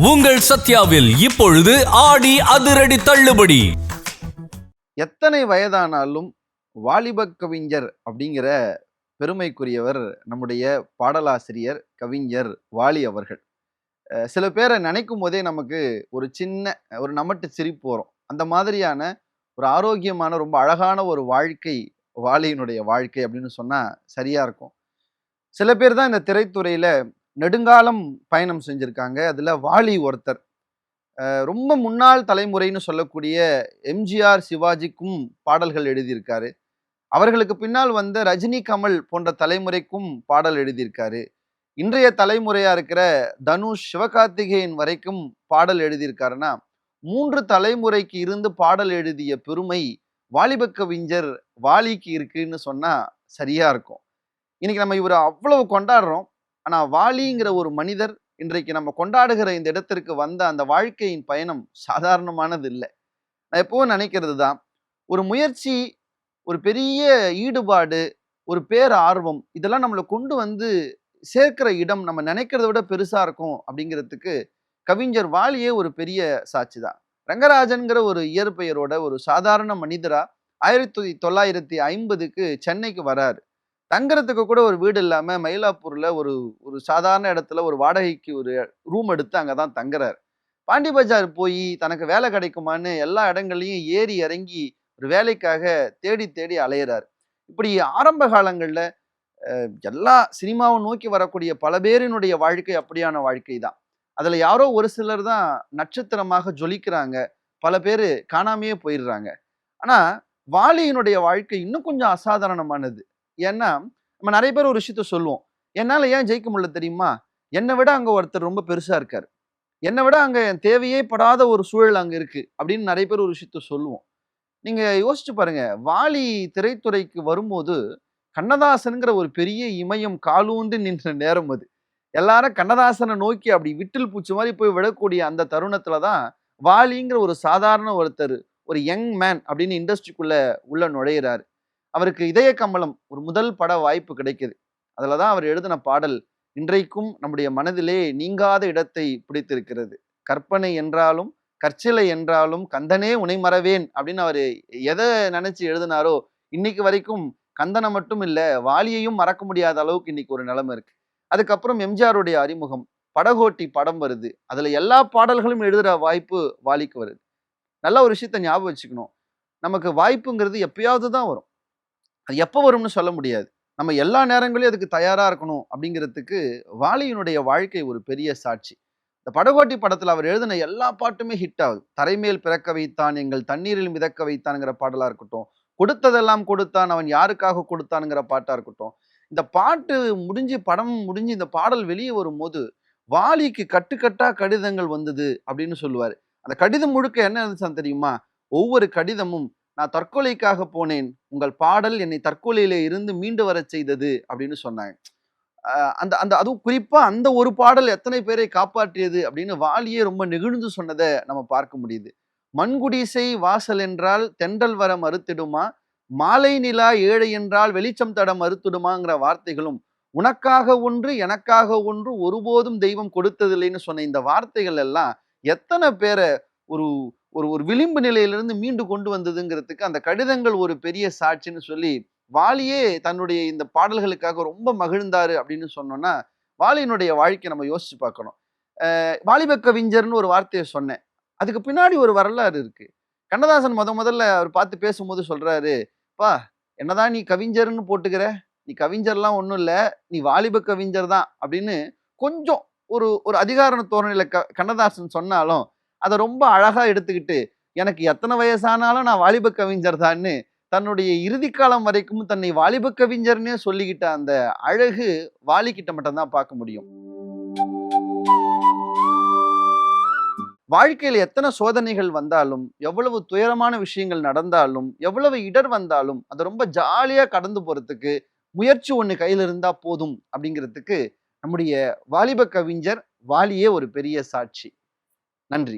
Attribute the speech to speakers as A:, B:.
A: உங்கள் சத்யாவில் இப்பொழுது ஆடி அதிரடி தள்ளுபடி.
B: எத்தனை வயதானாலும் வாலிப கவிஞர் அப்படிங்கிற பெருமைக்குரியவர் நம்முடைய பாடலாசிரியர் கவிஞர் வாலி அவர்கள். சில பேரை நினைக்கும் போதே நமக்கு ஒரு சின்ன ஒரு நமட்டு சிரிப்பு வரும். அந்த மாதிரியான ஒரு ஆரோக்கியமான ரொம்ப அழகான ஒரு வாழ்க்கை வாலியினுடைய வாழ்க்கை அப்படின்னு சொன்னா சரியா இருக்கும். சில பேர் தான் இந்த திரைத்துறையில நெடுங்காலம் பயணம் செஞ்சிருக்காங்க. அதுல வாலி ஒருத்தர். ரொம்ப முன்னாள் தலைமுறைன்னு சொல்லக்கூடிய எம்ஜிஆர் சிவாஜிக்கும் பாடல்கள் எழுதியிருக்காரு. அவர்களுக்கு பின்னால் வந்த ரஜினி கமல் போன்ற தலைமுறைக்கும் பாடல் எழுதியிருக்காரு. இன்றைய தலைமுறையா இருக்கிற தனுஷ் சிவகார்த்திகேயன் வரைக்கும் பாடல் எழுதியிருக்காருன்னா 3 தலைமுறைக்கு இருந்து பாடல் எழுதிய பெருமை வாலிப கவிஞர் வாலிக்கு இருக்குன்னு சொன்னா சரியா இருக்கும். இன்னைக்கு நம்ம இவரை அவ்வளவு கொண்டாடுறோம். ஆனா வாலிங்கிற ஒரு மனிதர் இன்றைக்கு நம்ம கொண்டாடுகிற இந்த இடத்திற்கு வந்த அந்த வாழ்க்கையின் பயணம் சாதாரணமானது இல்லை. நான் எப்பவும் நினைக்கிறது தான், ஒரு முயற்சி, ஒரு பெரிய ஈடுபாடு, ஒரு பேர் ஆர்வம், இதெல்லாம் நம்மளை கொண்டு வந்து சேர்க்கிற இடம் நம்ம நினைக்கிறத விட பெருசா இருக்கும் அப்படிங்கிறதுக்கு கவிஞர் வாலியே ஒரு பெரிய சாட்சி தான். ரங்கராஜன்கிற ஒரு இயற்பெயரோட ஒரு சாதாரண மனிதரா 1950க்கு சென்னைக்கு வராரு. தங்கறதுக்கு கூட ஒரு வீடு இல்லாம மயிலாப்பூர்ல ஒரு ஒரு சாதாரண இடத்துல ஒரு வாடகைக்கு ஒரு ரூம் எடுத்து அங்கதான் தங்குறாரு. பாண்டி பஜார் போய் தனக்கு வேலை கிடைக்குமான்னு எல்லா இடங்கள்லயும் ஏறி இறங்கி ஒரு வேலைக்காக தேடி தேடி அலையிறாரு. இப்படி ஆரம்ப காலங்கள்ல எல்லா சினிமாவை நோக்கி வரக்கூடிய பல பேரினுடைய வாழ்க்கை அப்படியான வாழ்க்கை தான். அதுல யாரோ ஒரு சிலர் தான் நட்சத்திரமாக ஜொலிக்கிறாங்க. பல பேரு காணாமையே போயிடுறாங்க. ஆனா வாலியினுடைய வாழ்க்கை இன்னும் கொஞ்சம் அசாதாரணமானது. ஏன்னா நம்ம நிறைய பேர் ஒரு விஷயத்த சொல்லுவோம், என்னால ஏன் ஜெயிக்க முடியல தெரியுமா, என்னை விட அங்க ஒருத்தர் ரொம்ப பெருசா இருக்காரு, என்னை விட அங்க தேவையே படாத ஒரு சூழல் அங்க இருக்கு அப்படின்னு நிறைய பேர் ஒரு விஷயத்த சொல்லுவோம். நீங்க யோசிச்சு பாருங்க, வாலி திரைத்துறைக்கு வரும்போது கண்ணதாசன்கிற ஒரு பெரிய இமயம் காலூன்றி நின்ற நேரம் அது. எல்லாரும் கண்ணதாசனை நோக்கி அப்படி விட்டில் பூச்சி மாதிரி போய் விடக்கூடிய அந்த தருணத்துலதான் வாலிங்கிற ஒரு சாதாரண ஒருத்தர், ஒரு யங் மேன் அப்படின்னு இண்டஸ்ட்ரிக்குள்ள உள்ள நுழையிறாரு. அவருக்கு இதய கம்பளம் ஒரு முதல் பட வாய்ப்பு கிடைக்குது. அதுலதான் அவர் எழுதின பாடல் இன்றைக்கும் நம்முடைய மனதிலே நீங்காத இடத்தை பிடித்திருக்கிறது. கற்பனை என்றாலும் கற்சிலை என்றாலும் கந்தனே உனை மறவேன் அப்படின்னு அவரு எதை நினைச்சு எழுதினாரோ இன்னைக்கு வரைக்கும் கந்தனை மட்டும் இல்ல வாலியையும் மறக்க முடியாத அளவுக்கு இன்னைக்கு ஒரு நிலைமை இருக்கு. அதுக்கப்புறம் எம்ஜிஆருடைய அறிமுகம், படகோட்டி படம் வருது. அதுல எல்லா பாடல்களும் எழுதுற வாய்ப்பு வாலிக்கு வருது. நல்ல ஒரு விஷயத்த ஞாபகம் வச்சுக்கணும், நமக்கு வாய்ப்புங்கிறது எப்பயாவது தான் வரும். அது எப்போ வரும்னு சொல்ல முடியாது. நம்ம எல்லா நேரங்களையும் அதுக்கு தயாரா இருக்கணும் அப்படிங்கிறதுக்கு வாலியினுடைய வாழ்க்கை ஒரு பெரிய சாட்சி. இந்த படகோட்டி படத்துல அவர் எழுதின எல்லா பாட்டுமே ஹிட் ஆகுது. தரைமேல் பிறக்க வைத்தான், எங்கள் தண்ணீரில் மிதக்க வைத்தான்ங்கிற பாடலா இருக்கட்டும், கொடுத்ததெல்லாம் கொடுத்தான், அவன் யாருக்காக கொடுத்தானுங்கிற பாட்டா இருக்கட்டும். இந்த பாட்டு முடிஞ்சு, படம் முடிஞ்சு, இந்த பாடல் வெளியே வரும்போது வாலிக்கு கட்டுக்கட்டா கடிதங்கள் வந்தது அப்படின்னு சொல்லுவாரு. அந்த கடிதம் முழுக்க என்ன இருந்துச்சான்னு தெரியுமா, ஒவ்வொரு கடிதமும் நான் தற்கொலைக்காக போனேன், உங்கள் பாடல் என்னை தற்கொலையில இருந்து மீண்டு வர செய்தது அப்படின்னு சொன்னாங்க. அந்த அந்த அதுவும் குறிப்பா அந்த ஒரு பாடல் எத்தனை பேரை காப்பாற்றியது அப்படின்னு வாலியே ரொம்ப நெகிழ்ந்து சொன்னதை நம்ம பார்க்க முடியுது. மண்குடிசை வாசல் என்றால் தென்றல் வர மறுத்திடுமா, மாலை நிலா ஏழை என்றால் வெளிச்சம் தட மறுத்திடுமாங்கிற வார்த்தைகளும், உனக்காக ஒன்று எனக்காக ஒன்று ஒருபோதும் தெய்வம் கொடுத்ததில்லைன்னு சொன்ன இந்த வார்த்தைகள் எல்லாம் எத்தனை பேரை ஒரு ஒரு ஒரு விளிம்பு நிலையிலிருந்து மீண்டு கொண்டு வந்ததுங்கிறதுக்கு அந்த கடிதங்கள் ஒரு பெரிய சாட்சின்னு சொல்லி வாலியே தன்னுடைய இந்த பாடல்களுக்காக ரொம்ப மகிழ்ந்தாரு அப்படின்னு சொன்னோம்னா வாலியினுடைய வாழ்க்கையை நம்ம யோசிச்சு பார்க்கணும். வாலிப கவிஞர்னு ஒரு வார்த்தையை சொன்னேன், அதுக்கு பின்னாடி ஒரு வரலாறு இருக்கு. கண்ணதாசன் முதல்ல அவர் பார்த்து பேசும்போது சொல்றாரு, பா என்னதான் நீ கவிஞர்னு போட்டுக்கிற, நீ கவிஞர்லாம் ஒன்றும் இல்லை, நீ வாலிப கவிஞர் தான் அப்படின்னு கொஞ்சம் ஒரு ஒரு அதிகார தோரணையில கண்ணதாசன் சொன்னாலும் அதை ரொம்ப அழகா எடுத்துக்கிட்டு எனக்கு எத்தனை வயசானாலும் நான் வாலிப கவிஞர் தான்னு தன்னுடைய இறுதி காலம் வரைக்கும் தன்னை வாலிப கவிஞர்னே சொல்லிக்கிட்ட அந்த அழகு வாலிக்கிட்ட மட்டும்தான் பார்க்க முடியும். வாழ்க்கையில எத்தனை சோதனைகள் வந்தாலும், எவ்வளவு துயரமான விஷயங்கள் நடந்தாலும், எவ்வளவு இடர் வந்தாலும் அதை ரொம்ப ஜாலியா கடந்து போறதுக்கு முயற்சி ஒண்ணு கையில இருந்தா போதும் அப்படிங்கிறதுக்கு நம்முடைய வாலிப கவிஞர் வாலியே ஒரு பெரிய சாட்சி. நன்றி.